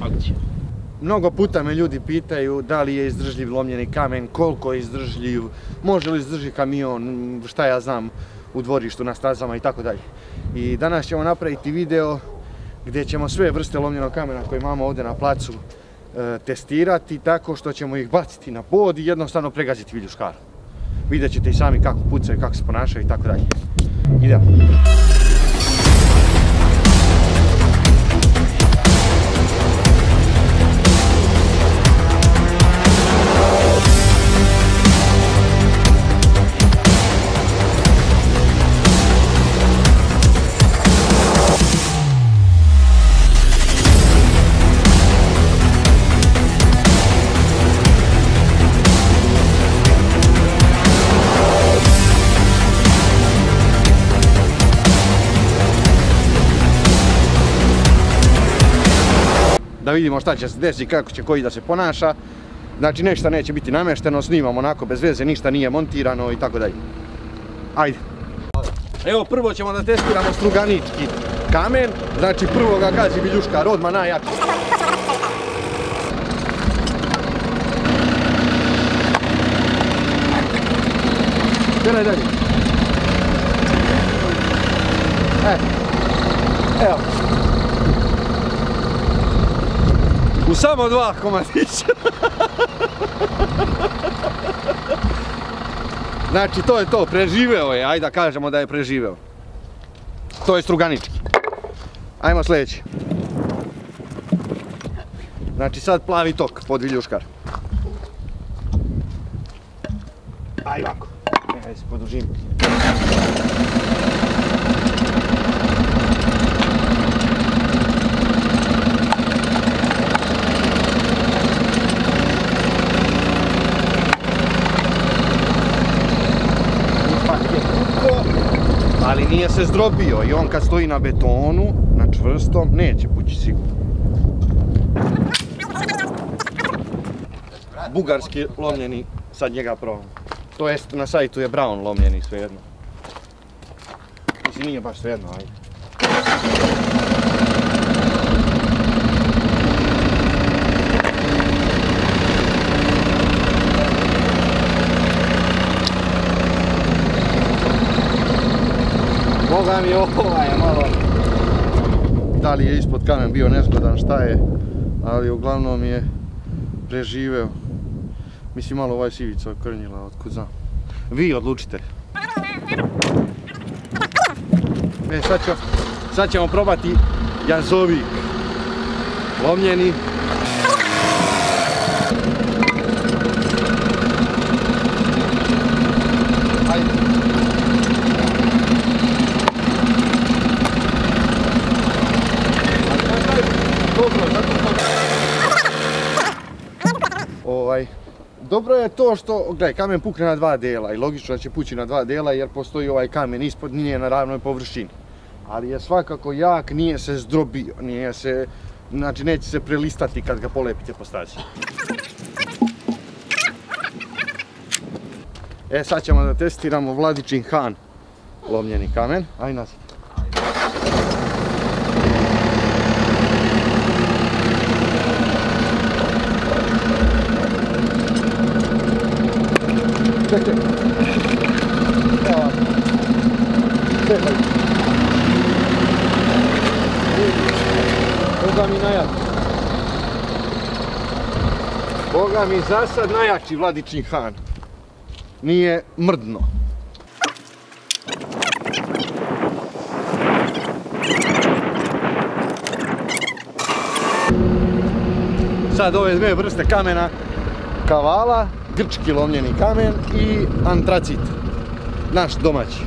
akcija. Mnogo puta me ljudi pitaju da li je izdržljiv lomljeni kamen, koliko je izdržljiv, može li izdržiti kamion, šta ja znam, u dvorištu, na stazama i tako dalje. I danas ćemo napraviti video gdje ćemo sve vrste lomljenog kamena koje imamo ovdje na placu testirati tako što ćemo ih baciti na pod i jednostavno pregaziti viljuškaru. Vidjet ćete i sami kako pucaju, kako se ponašaju i tako dalje. Idemo. Da vidimo šta će se desiti, kako će koji da se ponaša. Znači ništa neće biti namešteno, snimamo onako bez veze, ništa nije montirano i tako dalje. Ajde. Evo prvo ćemo da testiramo struganički kamen, znači prvo ga gazi viljuškar, odmah najjači. Gledaj dalje. Evo. U samo 2 komadića. Znači to je to, preživeo je, ajde da kažemo da je preživeo. To je struganički. Ajmo sljedeći. Znači sad plavi tok pod viljuškar. Ajde ovako. Ajde se podužim. Ali nije se zdrobio i on kad stoji na betonu, na čvrstom, neće pući sigurno. Bugarski lomljeni, sad njega probam. To jest na sajtu je brown lomljeni, svejedno. Mislim nije baš svejedno, ajde. Boga mi ovaj je malo, da li je ispod kamen bio nezgodan, šta je, ali uglavnom je preživeo. Mislim malo ovaj sivica okrnjila, otkud znam. Vi odlučite. Sad ćemo probati jazovik. Lomljeni. Dobro je to što, gledaj, kamen pukne na 2 dela i logično da će pući na 2 dela jer postoji ovaj kamen ispod, nije na ravnoj površini. Ali je svakako jak, nije se zdrobio, nije se, znači neće se prelistati kad ga polepite po stazi. Sad ćemo da testiramo Vladičin Han lomljeni kamen, aj nazad. Čekaj. Evo. Čekaj. Boga mi najjači. Boga mi za sad najjači Vladičin Han. Nije mrdno. Sad ove dve vrste kamena, kavala, grčki lomljeni kamen i antracit, naš domaći.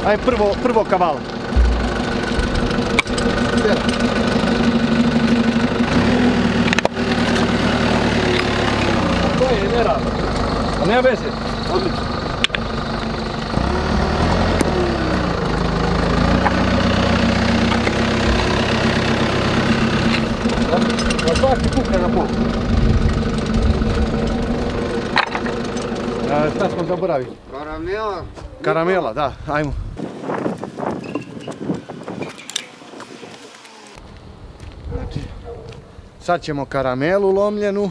Ajde prvo kavala. To je neravno, a nema veze, odlično. Na svaki pukne na pol. Šta smo zaboravili? Karamela. Karamela, da, ajmo. Znači, sad ćemo karamelu lomljenu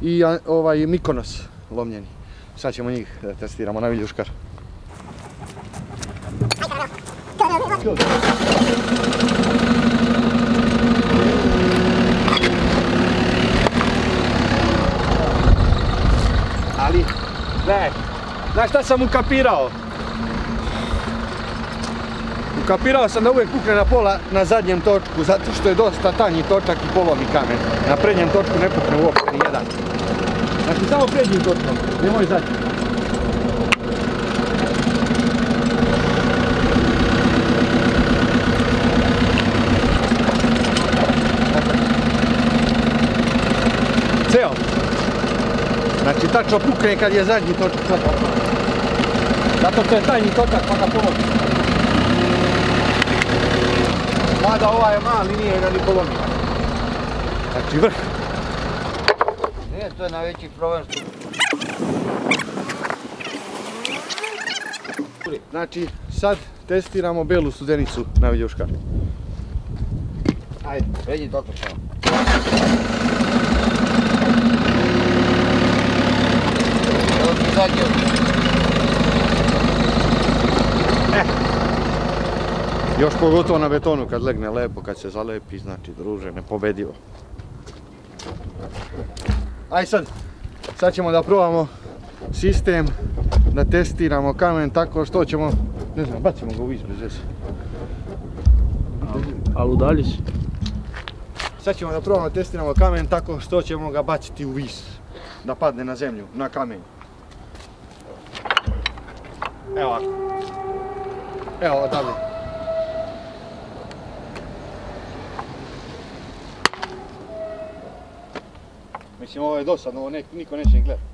i ovaj Mikonos lomljeni. Sad ćemo njih da testiramo na viljuškar. Ali, gledaj, znaš šta sam ukapirao? Ukapirao sam da uvijek pukne na pola na zadnjem točku, zato što je dosta tanji točak i polomi kamen. Na prednjem točku ne pukne uopće nijedan. Znači samo prednjim točkom, nemoj zadnjim. Ceo. Znači tačno pukne kad je zadnji točak. Zato što je tanji točak pa ga polomi. Mada ovaj je mali, nije ga ni polomio. Znači vrh. Nije, to je najveći problem. Znači sad testiramo belu studenicu na viljuškar. Ajde, prednji točak samo. Evo ti zadnji. Još pogotovo na betonu kad legne lepo, kad se zalepi, znači druže, nepobedivo. Aj sad ćemo da probamo sistem, da testiramo kamen tako što ćemo, ne znam, bacimo ga u vis bez veze. Ali udalji si. Sad ćemo da probamo da testiramo kamen tako što ćemo ga baciti u vis, da padne na zemlju, na kamen. Evo ovako. Evo odavde. Mislim, ovo je dosadno, ovo niko neće ni gledati.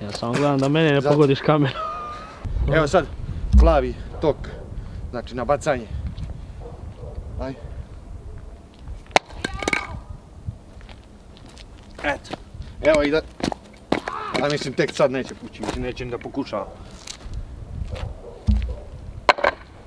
Ja samo gledam da mene ne pogodiš kameru. Evo sad, plavi tok, znači na bacanje. Aj. Eto. Evo i da... A mislim, tek sad neće pući, mislim, neće ni da pokušava.